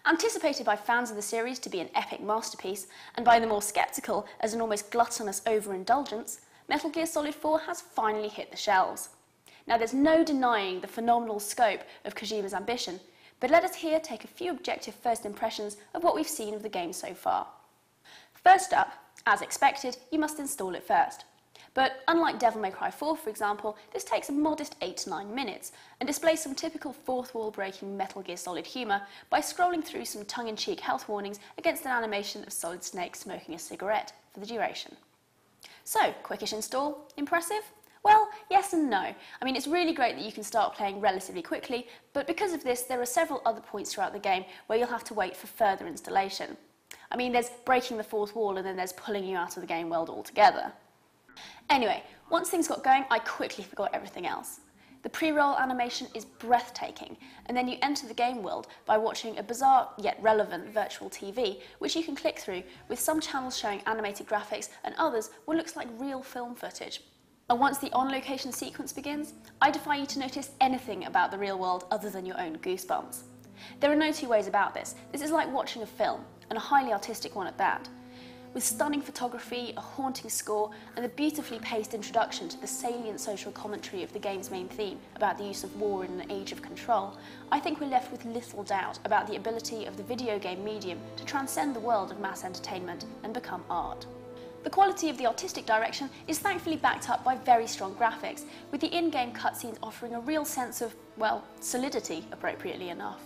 Anticipated by fans of the series to be an epic masterpiece, and by the more sceptical as an almost gluttonous overindulgence, Metal Gear Solid 4 has finally hit the shelves. Now, there's no denying the phenomenal scope of Kojima's ambition, but let us here take a few objective first impressions of what we've seen of the game so far. First up, as expected, you must install it first. But unlike Devil May Cry 4, for example, this takes a modest 8 to 9 minutes and displays some typical fourth-wall-breaking Metal Gear Solid humour by scrolling through some tongue-in-cheek health warnings against an animation of Solid Snake smoking a cigarette for the duration. So, quickish install? Impressive? Well, yes and no. I mean, it's really great that you can start playing relatively quickly, but because of this, there are several other points throughout the game where you'll have to wait for further installation. I mean, there's breaking the fourth wall and then there's pulling you out of the game world altogether. Anyway, once things got going, I quickly forgot everything else. The pre-roll animation is breathtaking, and then you enter the game world by watching a bizarre yet relevant virtual TV, which you can click through, with some channels showing animated graphics and others what looks like real film footage. And once the on-location sequence begins, I defy you to notice anything about the real world other than your own goosebumps. There are no two ways about this. This is like watching a film, and a highly artistic one at that. With stunning photography, a haunting score, and a beautifully paced introduction to the salient social commentary of the game's main theme about the use of war in an age of control, I think we're left with little doubt about the ability of the video game medium to transcend the world of mass entertainment and become art. The quality of the artistic direction is thankfully backed up by very strong graphics, with the in-game cutscenes offering a real sense of, well, solidity, appropriately enough.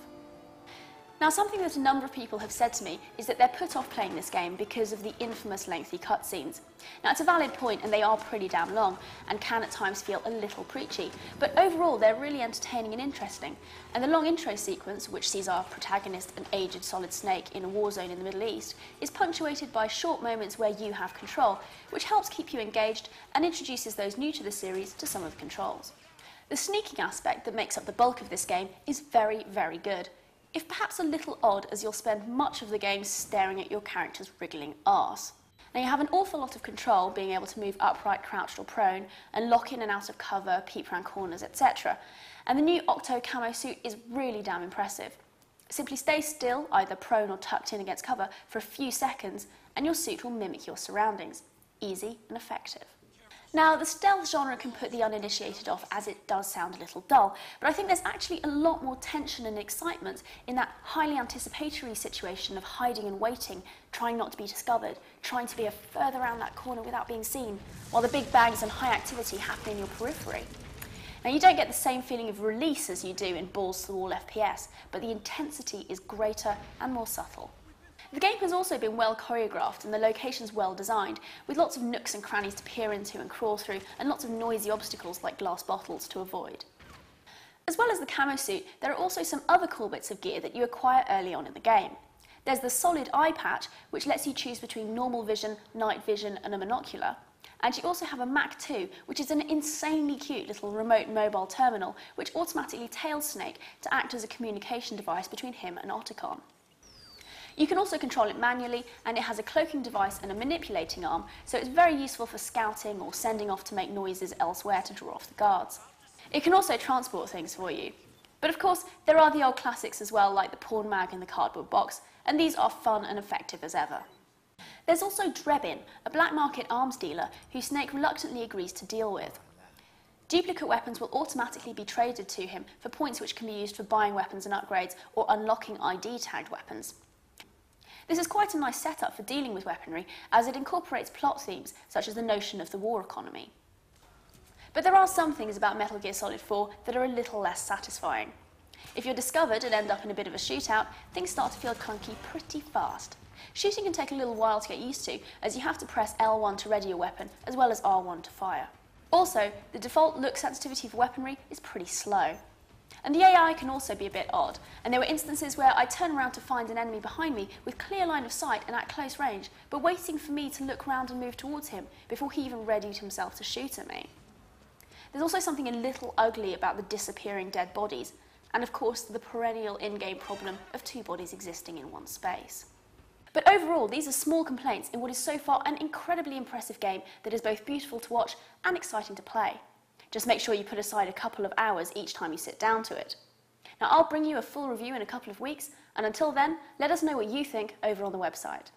Now, something that a number of people have said to me is that they're put off playing this game because of the infamous lengthy cutscenes. Now, it's a valid point, and they are pretty damn long, and can at times feel a little preachy, but overall they're really entertaining and interesting, and the long intro sequence, which sees our protagonist, an aged Solid Snake, in a war zone in the Middle East, is punctuated by short moments where you have control, which helps keep you engaged and introduces those new to the series to some of the controls. The sneaking aspect that makes up the bulk of this game is very, very good, if perhaps a little odd, as you'll spend much of the game staring at your character's wriggling arse. Now, you have an awful lot of control, being able to move upright, crouched or prone, and lock in and out of cover, peep round corners, etc. And the new Octo camo suit is really damn impressive. Simply stay still, either prone or tucked in against cover, for a few seconds, and your suit will mimic your surroundings. Easy and effective. Now, the stealth genre can put the uninitiated off, as it does sound a little dull, but I think there's actually a lot more tension and excitement in that highly anticipatory situation of hiding and waiting, trying not to be discovered, trying to be further around that corner without being seen, while the big bangs and high activity happen in your periphery. Now, you don't get the same feeling of release as you do in balls-to-the-wall FPS, but the intensity is greater and more subtle. The game has also been well choreographed and the locations well designed, with lots of nooks and crannies to peer into and crawl through, and lots of noisy obstacles like glass bottles to avoid. As well as the camo suit, there are also some other cool bits of gear that you acquire early on in the game. There's the solid eye patch, which lets you choose between normal vision, night vision and a monocular. And you also have a Mac 2, which is an insanely cute little remote mobile terminal, which automatically tails Snake to act as a communication device between him and Otacon. You can also control it manually, and it has a cloaking device and a manipulating arm, so it's very useful for scouting or sending off to make noises elsewhere to draw off the guards. It can also transport things for you. But of course, there are the old classics as well, like the porn mag and the cardboard box, and these are fun and effective as ever. There's also Drebin, a black market arms dealer who Snake reluctantly agrees to deal with. Duplicate weapons will automatically be traded to him for points which can be used for buying weapons and upgrades or unlocking ID-tagged weapons. This is quite a nice setup for dealing with weaponry, as it incorporates plot themes such as the notion of the war economy. But there are some things about Metal Gear Solid 4 that are a little less satisfying. If you're discovered and end up in a bit of a shootout, things start to feel clunky pretty fast. Shooting can take a little while to get used to, as you have to press L1 to ready your weapon, as well as R1 to fire. Also, the default look sensitivity for weaponry is pretty slow. And the AI can also be a bit odd, and there were instances where I turn around to find an enemy behind me with clear line of sight and at close range, but waiting for me to look round and move towards him before he even readied himself to shoot at me. There's also something a little ugly about the disappearing dead bodies, and of course the perennial in-game problem of two bodies existing in one space. But overall, these are small complaints in what is so far an incredibly impressive game that is both beautiful to watch and exciting to play. Just make sure you put aside a couple of hours each time you sit down to it. Now, I'll bring you a full review in a couple of weeks, and until then, let us know what you think over on the website.